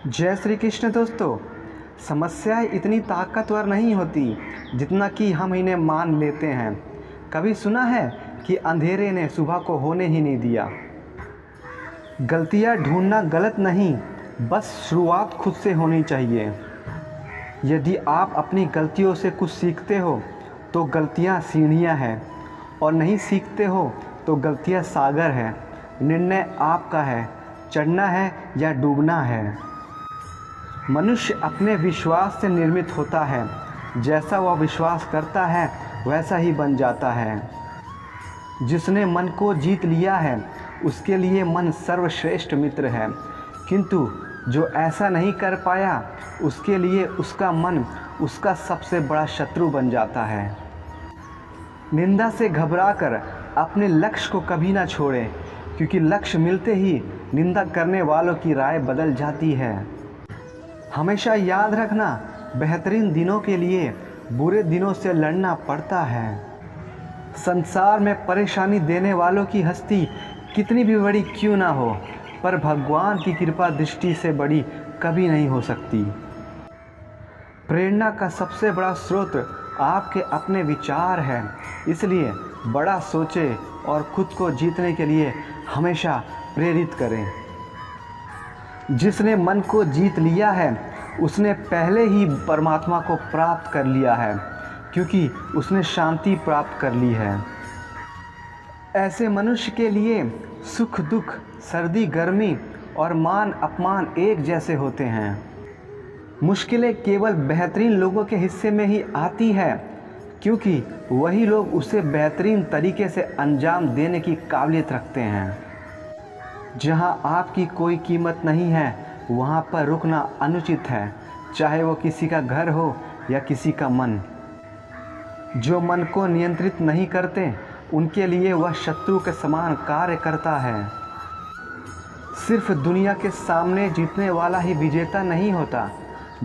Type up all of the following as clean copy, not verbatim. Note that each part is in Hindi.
जय श्री कृष्ण दोस्तों। समस्याएं इतनी ताकतवर नहीं होती जितना कि हम इन्हें मान लेते हैं। कभी सुना है कि अंधेरे ने सुबह को होने ही नहीं दिया। गलतियां ढूंढना गलत नहीं, बस शुरुआत खुद से होनी चाहिए। यदि आप अपनी गलतियों से कुछ सीखते हो तो गलतियां सीढ़ियां हैं, और नहीं सीखते हो तो गलतियां सागर हैं। निर्णय आपका है, चढ़ना है या डूबना है। मनुष्य अपने विश्वास से निर्मित होता है। जैसा वह विश्वास करता है वैसा ही बन जाता है। जिसने मन को जीत लिया है उसके लिए मन सर्वश्रेष्ठ मित्र है, किंतु जो ऐसा नहीं कर पाया उसके लिए उसका मन उसका सबसे बड़ा शत्रु बन जाता है। निंदा से घबराकर अपने लक्ष्य को कभी ना छोड़ें, क्योंकि लक्ष्य मिलते ही निंदा करने वालों की राय बदल जाती है। हमेशा याद रखना, बेहतरीन दिनों के लिए बुरे दिनों से लड़ना पड़ता है। संसार में परेशानी देने वालों की हस्ती कितनी भी बड़ी क्यों ना हो, पर भगवान की कृपा दृष्टि से बड़ी कभी नहीं हो सकती। प्रेरणा का सबसे बड़ा स्रोत आपके अपने विचार हैं, इसलिए बड़ा सोचें और खुद को जीतने के लिए हमेशा प्रेरित करें। जिसने मन को जीत लिया है उसने पहले ही परमात्मा को प्राप्त कर लिया है, क्योंकि उसने शांति प्राप्त कर ली है। ऐसे मनुष्य के लिए सुख दुख, सर्दी गर्मी और मान अपमान एक जैसे होते हैं। मुश्किलें केवल बेहतरीन लोगों के हिस्से में ही आती है, क्योंकि वही लोग उसे बेहतरीन तरीके से अंजाम देने की काबिलियत रखते हैं। जहां आपकी कोई कीमत नहीं है वहां पर रुकना अनुचित है, चाहे वो किसी का घर हो या किसी का मन। जो मन को नियंत्रित नहीं करते उनके लिए वह शत्रु के समान कार्य करता है। सिर्फ दुनिया के सामने जीतने वाला ही विजेता नहीं होता,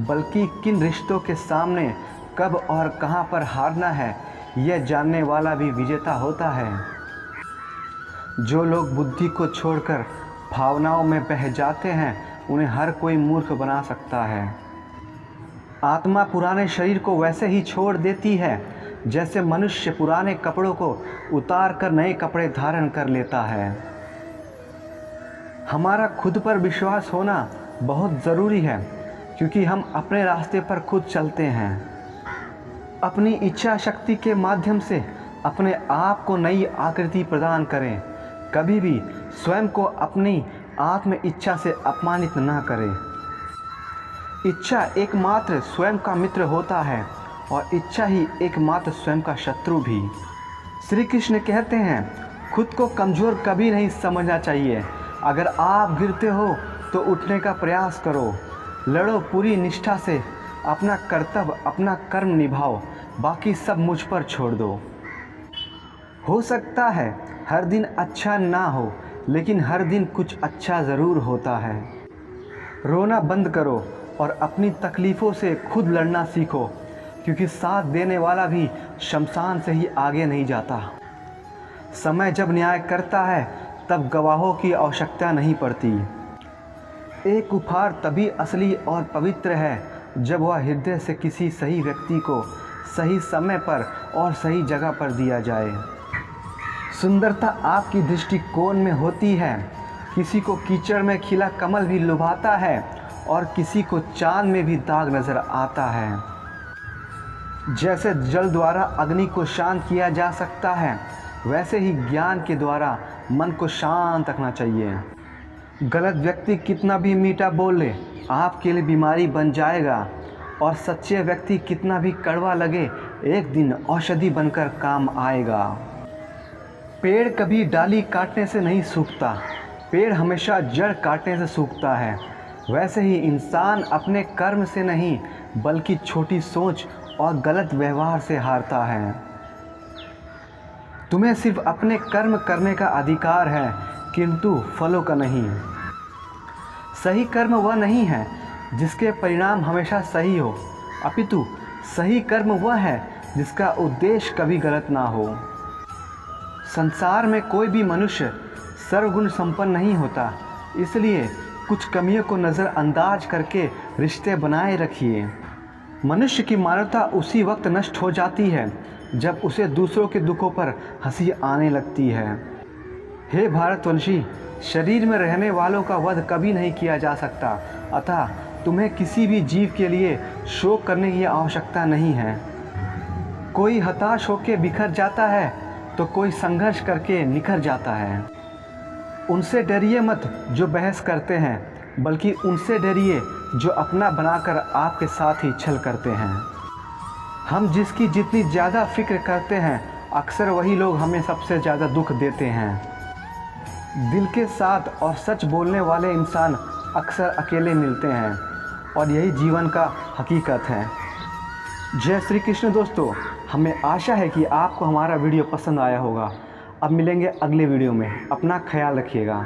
बल्कि किन रिश्तों के सामने कब और कहां पर हारना है यह जानने वाला भी विजेता होता है। जो लोग बुद्धि को छोड़कर भावनाओं में बह जाते हैं उन्हें हर कोई मूर्ख बना सकता है। आत्मा पुराने शरीर को वैसे ही छोड़ देती है जैसे मनुष्य पुराने कपड़ों को उतार कर नए कपड़े धारण कर लेता है। हमारा खुद पर विश्वास होना बहुत ज़रूरी है, क्योंकि हम अपने रास्ते पर खुद चलते हैं। अपनी इच्छा शक्ति के माध्यम से अपने आप को नई आकृति प्रदान करें। कभी भी स्वयं को अपनी आत्म इच्छा से अपमानित ना करें। इच्छा एकमात्र स्वयं का मित्र होता है और इच्छा ही एकमात्र स्वयं का शत्रु भी। श्री कृष्ण कहते हैं, खुद को कमज़ोर कभी नहीं समझना चाहिए। अगर आप गिरते हो तो उठने का प्रयास करो। लड़ो पूरी निष्ठा से, अपना कर्तव्य अपना कर्म निभाओ, बाकी सब मुझ पर छोड़ दो। हो सकता है हर दिन अच्छा ना हो, लेकिन हर दिन कुछ अच्छा ज़रूर होता है। रोना बंद करो और अपनी तकलीफ़ों से खुद लड़ना सीखो, क्योंकि साथ देने वाला भी शमशान से ही आगे नहीं जाता। समय जब न्याय करता है तब गवाहों की आवश्यकता नहीं पड़ती। एक उपहार तभी असली और पवित्र है जब वह हृदय से किसी सही व्यक्ति को सही समय पर और सही जगह पर दिया जाए। सुंदरता आपकी दृष्टिकोण में होती है। किसी को कीचड़ में खिला कमल भी लुभाता है और किसी को चांद में भी दाग नज़र आता है। जैसे जल द्वारा अग्नि को शांत किया जा सकता है, वैसे ही ज्ञान के द्वारा मन को शांत रखना चाहिए। गलत व्यक्ति कितना भी मीठा बोल ले आपके लिए बीमारी बन जाएगा, और सच्चे व्यक्ति कितना भी कड़वा लगे एक दिन औषधि बनकर काम आएगा। पेड़ कभी डाली काटने से नहीं सूखता, पेड़ हमेशा जड़ काटने से सूखता है। वैसे ही इंसान अपने कर्म से नहीं बल्कि छोटी सोच और गलत व्यवहार से हारता है। तुम्हें सिर्फ अपने कर्म करने का अधिकार है, किंतु फलों का नहीं। सही कर्म वह नहीं है जिसके परिणाम हमेशा सही हो, अपितु सही कर्म वह है जिसका उद्देश्य कभी गलत ना हो। संसार में कोई भी मनुष्य सर्वगुण संपन्न नहीं होता, इसलिए कुछ कमियों को नज़रअंदाज करके रिश्ते बनाए रखिए। मनुष्य की मानवता उसी वक्त नष्ट हो जाती है जब उसे दूसरों के दुखों पर हंसी आने लगती है। हे भारतवंशी, शरीर में रहने वालों का वध कभी नहीं किया जा सकता, अतः तुम्हें किसी भी जीव के लिए शोक करने की आवश्यकता नहीं है। कोई हताश होकर बिखर जाता है तो कोई संघर्ष करके निखर जाता है। उनसे डरिए मत जो बहस करते हैं, बल्कि उनसे डरिए जो अपना बनाकर आपके साथ ही छल करते हैं। हम जिसकी जितनी ज़्यादा फिक्र करते हैं, अक्सर वही लोग हमें सबसे ज़्यादा दुख देते हैं। दिल के साथ और सच बोलने वाले इंसान अक्सर अकेले मिलते हैं और यही जीवन का हकीकत है। जय श्री कृष्ण दोस्तों, हमें आशा है कि आपको हमारा वीडियो पसंद आया होगा। अब मिलेंगे अगले वीडियो में। अपना ख्याल रखिएगा।